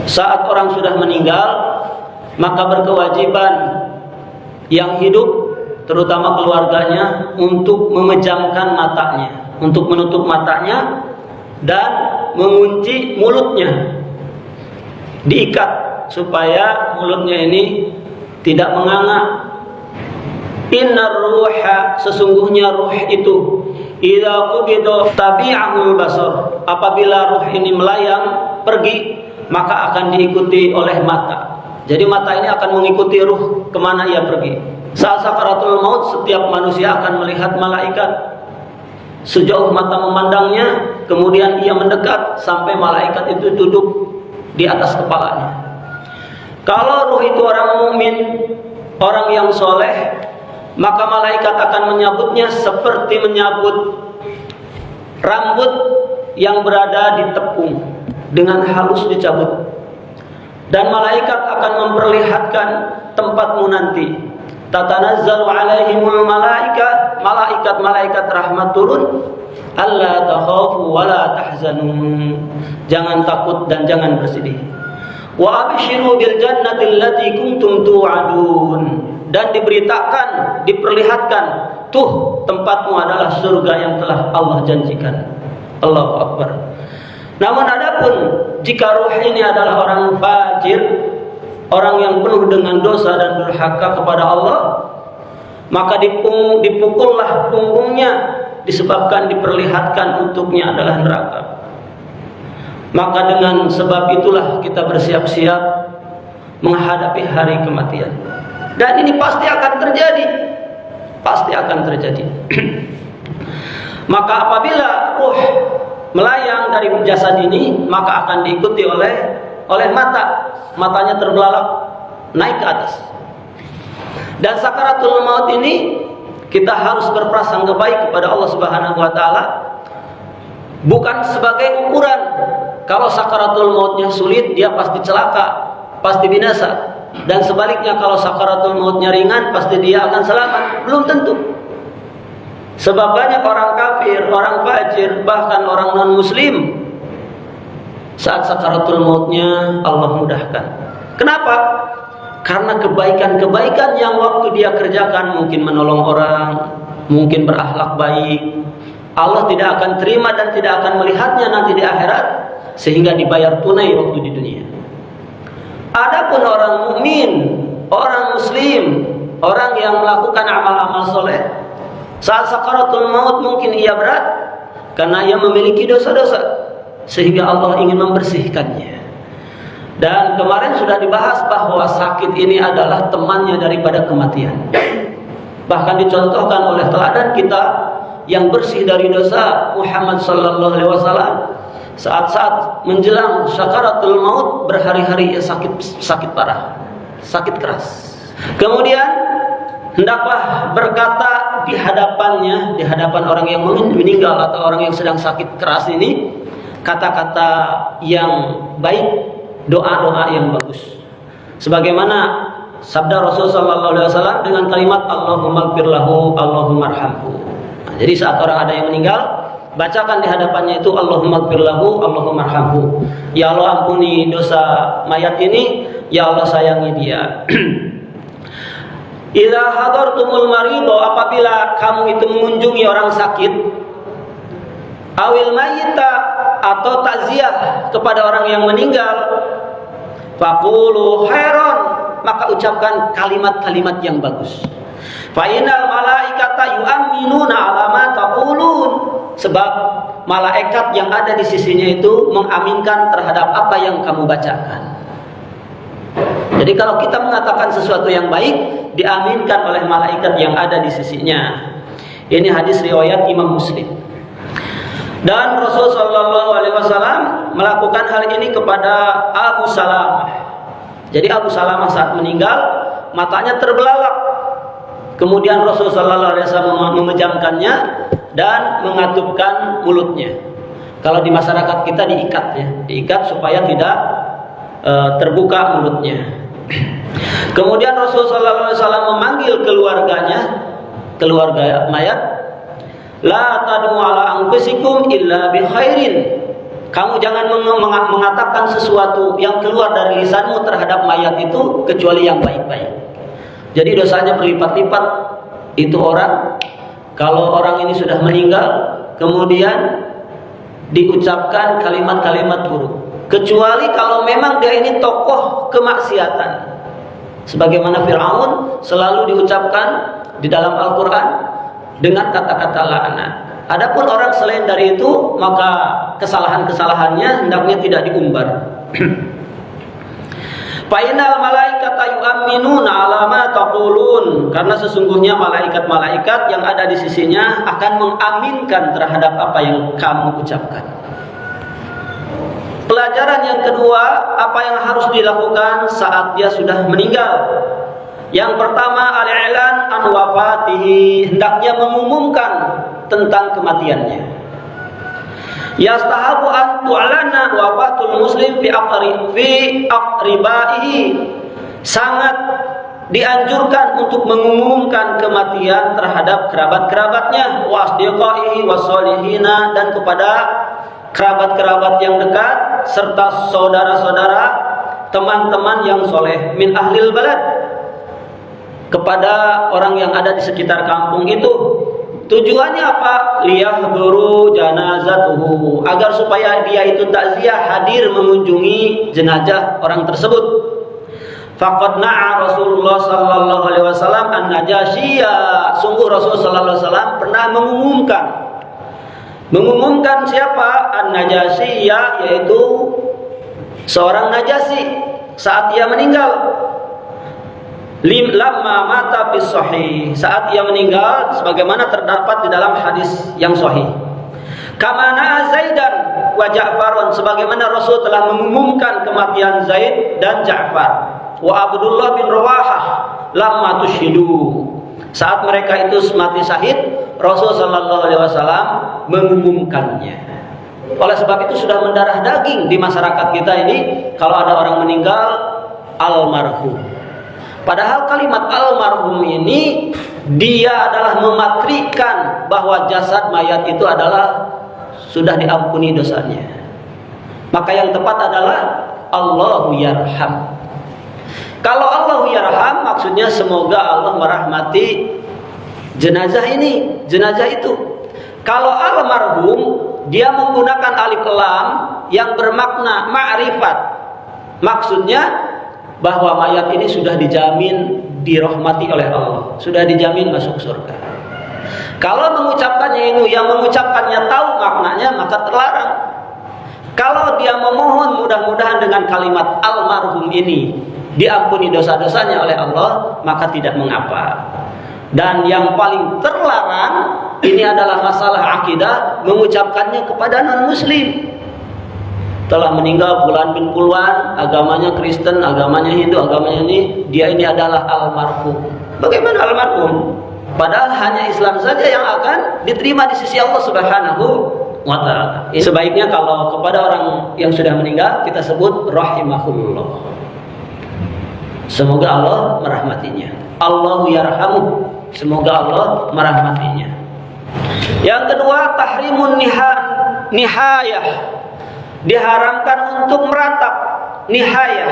saat orang sudah meninggal, maka berkewajiban yang hidup, terutama keluarganya, untuk memejamkan matanya, untuk menutup matanya dan mengunci mulutnya, diikat supaya mulutnya ini tidak menganga. Innar ruha, sesungguhnya ruh itu, idza qubida tabi'ahul basar, apabila ruh ini melayang pergi, maka akan diikuti oleh mata. Jadi mata ini akan mengikuti ruh kemana ia pergi. Saat sakaratul maut, setiap manusia akan melihat malaikat. Sejauh mata memandangnya, kemudian ia mendekat sampai malaikat itu duduk di atas kepalanya. Kalau ruh itu orang mukmin, orang yang soleh, maka malaikat akan menyambutnya seperti menyambut rambut yang berada di tepung, dengan halus dicabut. Dan malaikat akan memperlihatkan tempatmu nanti. Tatanazzalu alaihimul malaikah, malaikat rahmat turun. Alla takhafu wa la tahzanu, jangan takut dan jangan bersedih. Wa abshiru bil jannati allati kuntum tu'adun, dan diberitakan, diperlihatkan, tuh tempatmu adalah surga yang telah Allah janjikan. Allahu Akbar. Namun adapun jika ruh ini adalah orang fajir, orang yang penuh dengan dosa dan durhaka kepada Allah, maka dipukullah punggungnya, disebabkan diperlihatkan untuknya adalah neraka. Maka dengan sebab itulah kita bersiap-siap menghadapi hari kematian. Dan ini pasti akan terjadi. Pasti akan terjadi. Maka apabila ruh melayang dari jasad ini, maka akan diikuti oleh mata. Matanya terbelalak naik ke atas. Dan sakaratul maut ini kita harus berprasangka baik kepada Allah Subhanahu wa taala, bukan sebagai ukuran. Kalau sakaratul mautnya sulit, dia pasti celaka, pasti binasa. Dan sebaliknya, kalau sakaratul mautnya ringan, pasti dia akan selamat. Belum tentu. Sebab banyak orang kafir, orang fajir, bahkan orang non-muslim, saat sakaratul mautnya Allah mudahkan. Kenapa? Karena kebaikan-kebaikan yang waktu dia kerjakan, mungkin menolong orang, mungkin berakhlak baik, Allah tidak akan terima dan tidak akan melihatnya nanti di akhirat, sehingga dibayar tunai waktu di dunia. Adapun orang mukmin, orang muslim, orang yang melakukan amal-amal soleh, saat sakaratul maut mungkin ia berat karena ia memiliki dosa-dosa, sehingga Allah ingin membersihkannya. Dan kemarin sudah dibahas bahwa sakit ini adalah temannya daripada kematian. Bahkan dicontohkan oleh teladan kita yang bersih dari dosa, Muhammad sallallahu alaihi wasallam, saat-saat menjelang sakaratul maut berhari-hari ia sakit parah, sakit keras. Kemudian hendaklah berkata di hadapannya, di hadapan orang yang meninggal atau orang yang sedang sakit keras ini, kata-kata yang baik, doa-doa yang bagus. Sebagaimana sabda Rasul sallallahu alaihi wasallam dengan kalimat Allahumma ighfir lahu, Allahumma arhamhu. Nah, jadi saat orang ada yang meninggal, bacakan di hadapannya itu Allahumma ighfir lahu, Allahumma arhamhu. Ya Allah, ampuni dosa mayat ini, ya Allah sayangi dia. Idza hadartumul maridha, apabila kamu itu mengunjungi orang sakit, awil mayyita, atau takziah kepada orang yang meninggal, faqulu khairan, maka ucapkan kalimat-kalimat yang bagus. Fa innal malaikata yu'minuna 'ala ma taqulun, sebab malaikat yang ada di sisinya itu mengaminkan terhadap apa yang kamu bacakan. Jadi kalau kita mengatakan sesuatu yang baik, diaminkan oleh malaikat yang ada di sisinya. Ini hadis riwayat Imam Muslim. Dan Rasul sallallahu alaihi wasallam melakukan hal ini kepada Abu Salamah. Jadi Abu Salamah saat meninggal, matanya terbelalak. Kemudian Rasul sallallahu alaihi wasallam memejamkannya dan mengatupkan mulutnya. Kalau di masyarakat kita diikat ya, diikat supaya tidak terbuka mulutnya. Kemudian Rasul sallallahu alaihi wasallam memanggil keluarganya, keluarga mayat, la tad'u ala anfusikum illa bi khairin, Kamu jangan mengatakan sesuatu yang keluar dari lisanmu terhadap mayat itu kecuali yang baik-baik. Jadi dosanya berlipat-lipat. Itu orang, kalau orang ini sudah meninggal, kemudian diucapkan kalimat-kalimat buruk. Kecuali kalau memang dia ini tokoh kemaksiatan. Sebagaimana Fir'aun selalu diucapkan di dalam Al-Quran dengan kata-kata laknat. Adapun orang selain dari itu, maka kesalahan-kesalahannya hendaknya tidak diumbar. Fainal malaikata yu'minuna ala ma taqulun, karena sesungguhnya malaikat-malaikat yang ada di sisinya akan mengaminkan terhadap apa yang kamu ucapkan. Pelajaran yang kedua, apa yang harus dilakukan saat dia sudah meninggal? Yang pertama, al-i'lan an wafatihi, hendaknya mengumumkan tentang kematiannya. Yastahabu an tu'lana wafatul muslim fi aqribaihi, sangat dianjurkan untuk mengumumkan kematian terhadap kerabat-kerabatnya, wa asdiqaihi wasolihina, dan kepada kerabat-kerabat yang dekat serta saudara-saudara, teman-teman yang soleh, min ahlil balad, kepada orang yang ada di sekitar kampung itu. Tujuannya apa? Liyahduru janazatuhu, agar supaya dia itu takziah, hadir mengunjungi jenazah orang tersebut. Faqad na'a Rasulullah sallallahu alaihi wasallam an-Najasyiyya, sungguh Rasul sallallahu alaihi wasallam pernah mengumumkan siapa? An-Najasyiyya, yaitu seorang Najasyi saat dia meninggal. Lamma mata bis sahih, saat ia meninggal sebagaimana terdapat di dalam hadis yang sahih. Kama na'a Zaidan wa Ja'far, sebagaimana Rasul telah mengumumkan kematian Zaid dan Ja'far. Wa Abdullah bin Rawahah lamma tushidu, saat mereka itu mati syahid, Rasul sallallahu alaihi wasallam mengumumkannya. Oleh sebab itu sudah mendarah daging di masyarakat kita ini kalau ada orang meninggal almarhum. Padahal kalimat almarhum ini dia adalah mematrikan bahwa jasad mayat itu adalah sudah diampuni dosanya. Maka yang tepat adalah Allahu yarham. Kalau Allahu yarham maksudnya semoga Allah merahmati jenazah ini, jenazah itu. Kalau almarhum dia menggunakan alif lam yang bermakna ma'rifat. Maksudnya bahwa mayat ini sudah dijamin dirahmati oleh Allah, sudah dijamin masuk surga. Kalau mengucapkannya ini, yang mengucapkannya tahu maknanya, maka terlarang. Kalau dia memohon mudah-mudahan dengan kalimat almarhum ini diampuni dosa-dosanya oleh Allah, maka tidak mengapa. Dan yang paling terlarang ini adalah masalah akidah, mengucapkannya kepada non-muslim. Telah meninggal bulan bin puluhan, agamanya Kristen, agamanya Hindu, agamanya ini, dia ini adalah almarhum. Bagaimana almarhum? Padahal hanya Islam saja yang akan diterima di sisi Allah Subhanahu wa ta'ala. Sebaiknya kalau kepada orang yang sudah meninggal kita sebut rahimahullah, semoga Allah merahmatinya. Allahu yarhamuh, semoga Allah merahmatinya. Yang kedua, tahrimun nihayah, diharamkan untuk meratap nihayah.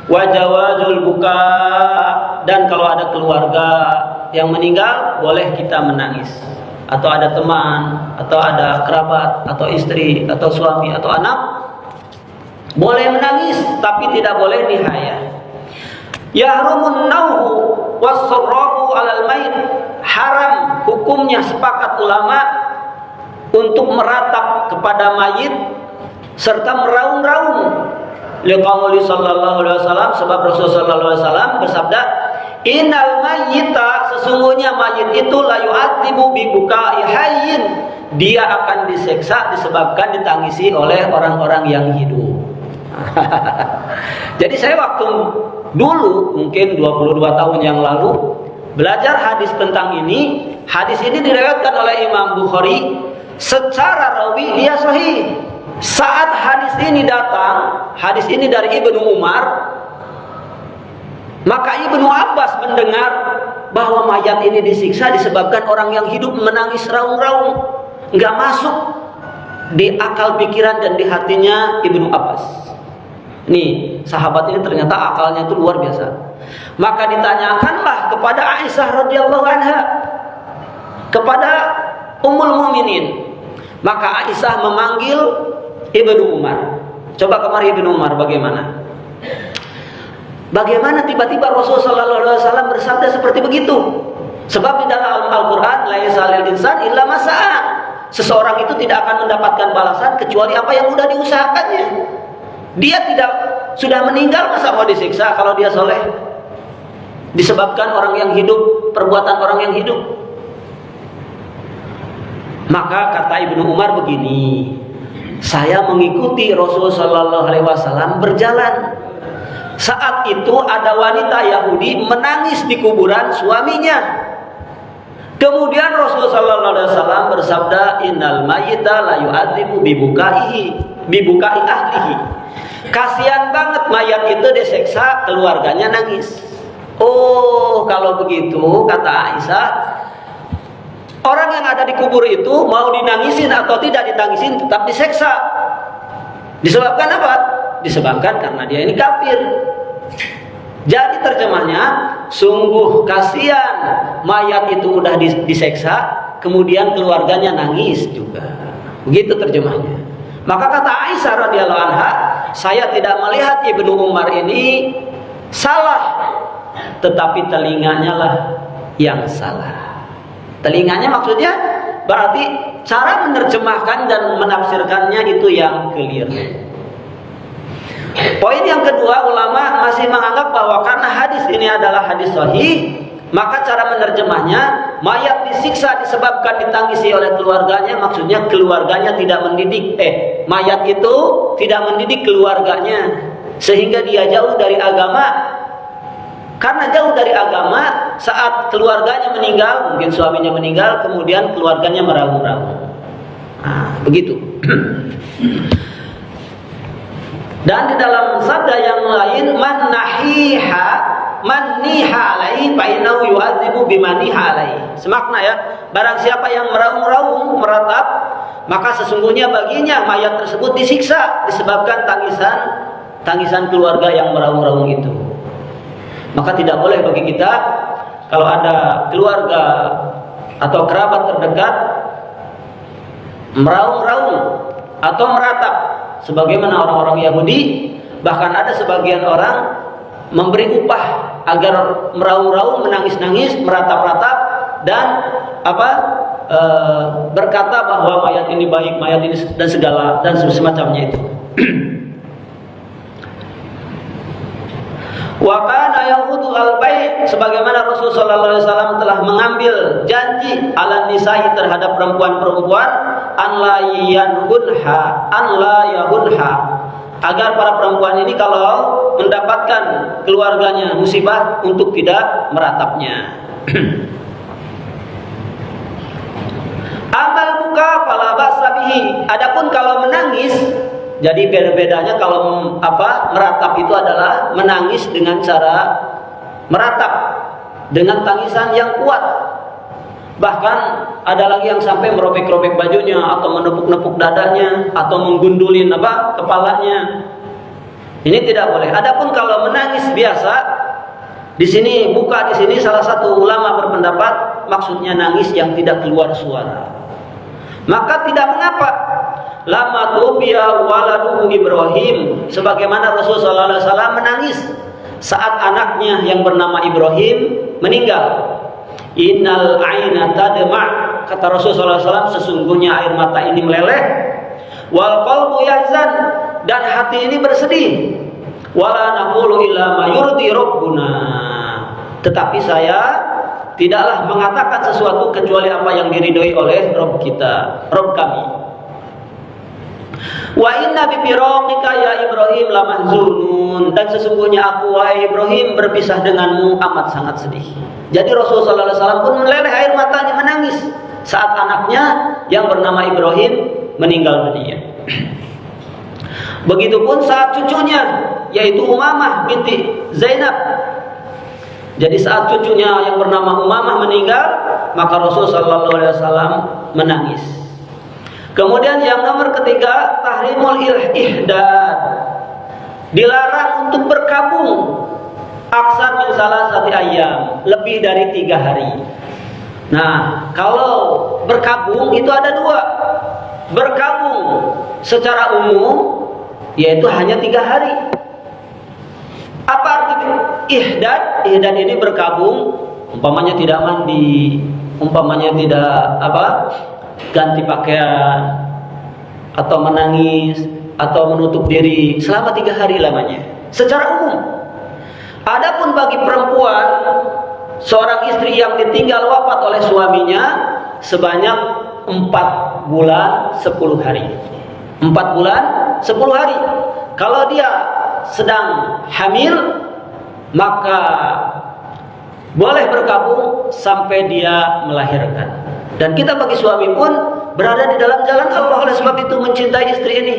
Wa jawazul buka, dan kalau ada keluarga yang meninggal boleh kita menangis, atau ada teman, atau ada kerabat, atau istri, atau suami, atau anak, boleh menangis, tapi tidak boleh nihayah. Yahrumun nauhu was-sarrahu 'alal mayit, haram hukumnya sepakat ulama untuk meratap kepada mayit serta meraung-raung. Liqauli sallallahu alaihi wasallam, sebab Rasul sallallahu alaihi wasallam bersabda, innal mayyita, sesungguhnya mayit itu la yu'adzibu bi bukai hayyin, dia akan diseksa disebabkan ditangisi oleh orang-orang yang hidup. Jadi saya waktu dulu mungkin 22 tahun yang lalu belajar hadis tentang ini. Hadis ini diriwayatkan oleh Imam Bukhari secara rawi dia sahih. Saat hadis ini datang, hadis ini dari Ibnu Umar, maka Ibnu Abbas mendengar bahwa mayat ini disiksa disebabkan orang yang hidup menangis raung-raung, nggak masuk di akal pikiran dan di hatinya Ibnu Abbas. Nih, sahabat ini ternyata akalnya itu luar biasa. Maka ditanyakanlah kepada Aisyah radhiyallahu anha, kepada Ummul Mukminin. Maka Aisyah memanggil Ibnu Umar. Coba kemari Ibnu Umar, bagaimana? Bagaimana tiba-tiba Rasulullah SAW bersabda seperti begitu? Sebab di dalam Al-Quran, laisa lil insan illa ma sa'a. Seseorang itu tidak akan mendapatkan balasan kecuali apa yang sudah diusahakannya. Dia tidak sudah meninggal, masa mau disiksa kalau dia soleh? Disebabkan orang yang hidup, perbuatan orang yang hidup. Maka kata Ibnu Umar begini, saya mengikuti Rasulullah SAW berjalan. Saat itu ada wanita Yahudi menangis di kuburan suaminya. Kemudian Rasulullah SAW bersabda, innal mayyita la yu'adzibu bibukai ahlihi. Kasihan banget mayat itu diseksa, keluarganya nangis. Oh, kalau begitu kata Aisyah, orang yang ada di kubur itu mau dinangisin atau tidak ditangisin tetap diseksa. Disebabkan apa? Disebabkan karena dia ini kafir. Jadi terjemahnya, sungguh kasihan mayat itu udah diseksa, kemudian keluarganya nangis juga. Begitu terjemahnya. Maka kata Aisyah radhiyallahu anha, saya tidak melihat Ibnu Umar ini salah, tetapi telinganya lah yang salah. Telinganya maksudnya berarti cara menerjemahkan dan menafsirkannya itu yang keliru. Poin yang kedua, ulama masih menganggap bahwa karena hadis ini adalah hadis sahih, maka cara menerjemahnya, mayat disiksa disebabkan ditangisi oleh keluarganya, maksudnya keluarganya tidak mendidik, mayat itu tidak mendidik keluarganya, sehingga dia jauh dari agama. Karena jauh dari agama, saat keluarganya meninggal, mungkin suaminya meninggal, kemudian keluarganya meraung-raung. Nah, begitu. Dan di dalam sabda yang lain, man niha alaihi fa innahu yu'adzibu bimaniha alaihi. Semakna ya, barang siapa yang meraung-raung, meratap, maka sesungguhnya baginya mayat tersebut disiksa disebabkan tangisan keluarga yang meraung-raung itu. Maka tidak boleh bagi kita kalau ada keluarga atau kerabat terdekat meraung-raung atau meratap sebagaimana orang-orang Yahudi. Bahkan ada sebagian orang memberi upah agar meraung-raung, menangis-nangis, meratap-ratap dan berkata bahwa mayat ini baik, mayat ini dan segala dan semacamnya itu. Wa kana yahudu al-bait, sebagaimana Rasulullah SAW telah mengambil janji ala nisa'i terhadap perempuan-perempuan an la yahunha, agar para perempuan ini kalau mendapatkan keluarganya musibah untuk tidak meratapnya. Amal buka fala ba'sa bihi, adapun kalau menangis, jadi bedanya kalau meratap itu adalah menangis dengan cara meratap dengan tangisan yang kuat. Bahkan ada lagi yang sampai merobek-robek bajunya atau menepuk-nepuk dadanya atau menggundulin kepalanya. Ini tidak boleh. Adapun kalau menangis biasa, di sini salah satu ulama berpendapat maksudnya nangis yang tidak keluar suara. Maka tidak mengapa. Lama tubiya waladuhu Ibrahim, sebagaimana Rasulullah SAW menangis saat anaknya yang bernama Ibrahim meninggal. Innal aina tadma', kata Rasulullah SAW, sesungguhnya air mata ini meleleh. Wal qalbu yahzan, dan hati ini bersedih. Wala naqulu illa ma yurdi rabbuna, tetapi saya tidaklah mengatakan sesuatu kecuali apa yang diridhoi oleh Rabb kita, Rabb kami. Wa inna bi firaqika ya Ibrahim lamahzunun, dan sesungguhnya aku wahai Ibrahim berpisah denganmu amat sangat sedih. Jadi Rasulullah SAW pun meleleh air matanya menangis saat anaknya yang bernama Ibrahim meninggal dunia. Begitupun saat cucunya yaitu Umamah binti Zainab. Jadi saat cucunya yang bernama Umamah meninggal, maka Rasulullah SAW menangis. Kemudian yang nomor ketiga, tahrimul ihdad. Dilarang untuk berkabung aksar min salasati ayyam, lebih dari 3 hari. Nah, kalau berkabung itu ada 2. Berkabung secara umum yaitu hanya 3 hari. Apa arti ihdad? Ihdad ini berkabung, umpamanya tidak mandi, umpamanya tidak ganti pakaian, atau menangis, atau menutup diri selama 3 hari lamanya. Secara umum. Adapun bagi perempuan, seorang istri yang ditinggal wafat oleh suaminya sebanyak 4 bulan 10 hari. 4 bulan 10 hari. Kalau dia sedang hamil, maka boleh berkabung sampai dia melahirkan. Dan kita bagi suami pun berada di dalam jalan Allah. Oleh sebab itu mencintai istri ini.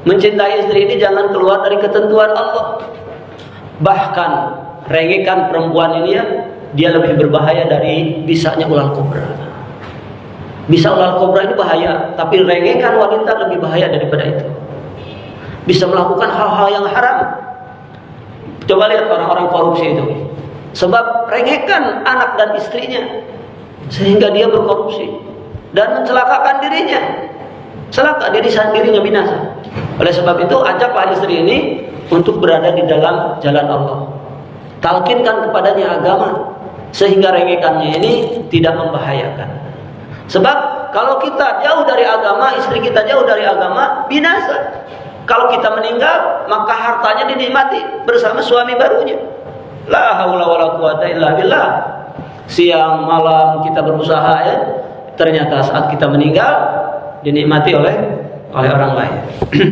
Mencintai istri ini jangan keluar dari ketentuan Allah. Bahkan rengekan perempuan ini dia lebih berbahaya dari bisanya ular kobra. Bisa ular kobra ini bahaya, tapi rengekan wanita lebih bahaya daripada itu. Bisa melakukan hal-hal yang haram. Coba lihat orang-orang korupsi itu. Sebab rengekan anak dan istrinya, sehingga dia berkorupsi dan mencelakakan dirinya. Celaka dirinya binasa. Oleh sebab itu ajaklah istri ini untuk berada di dalam jalan Allah. Talkinkan kepadanya agama sehingga rengekannya ini tidak membahayakan. Sebab kalau kita jauh dari agama, istri kita jauh dari agama, binasa. Kalau kita meninggal, maka hartanya dinikmati bersama suami barunya. La haula wala quwata illa billah. Siang malam kita berusaha ternyata saat kita meninggal dinikmati oleh orang lain.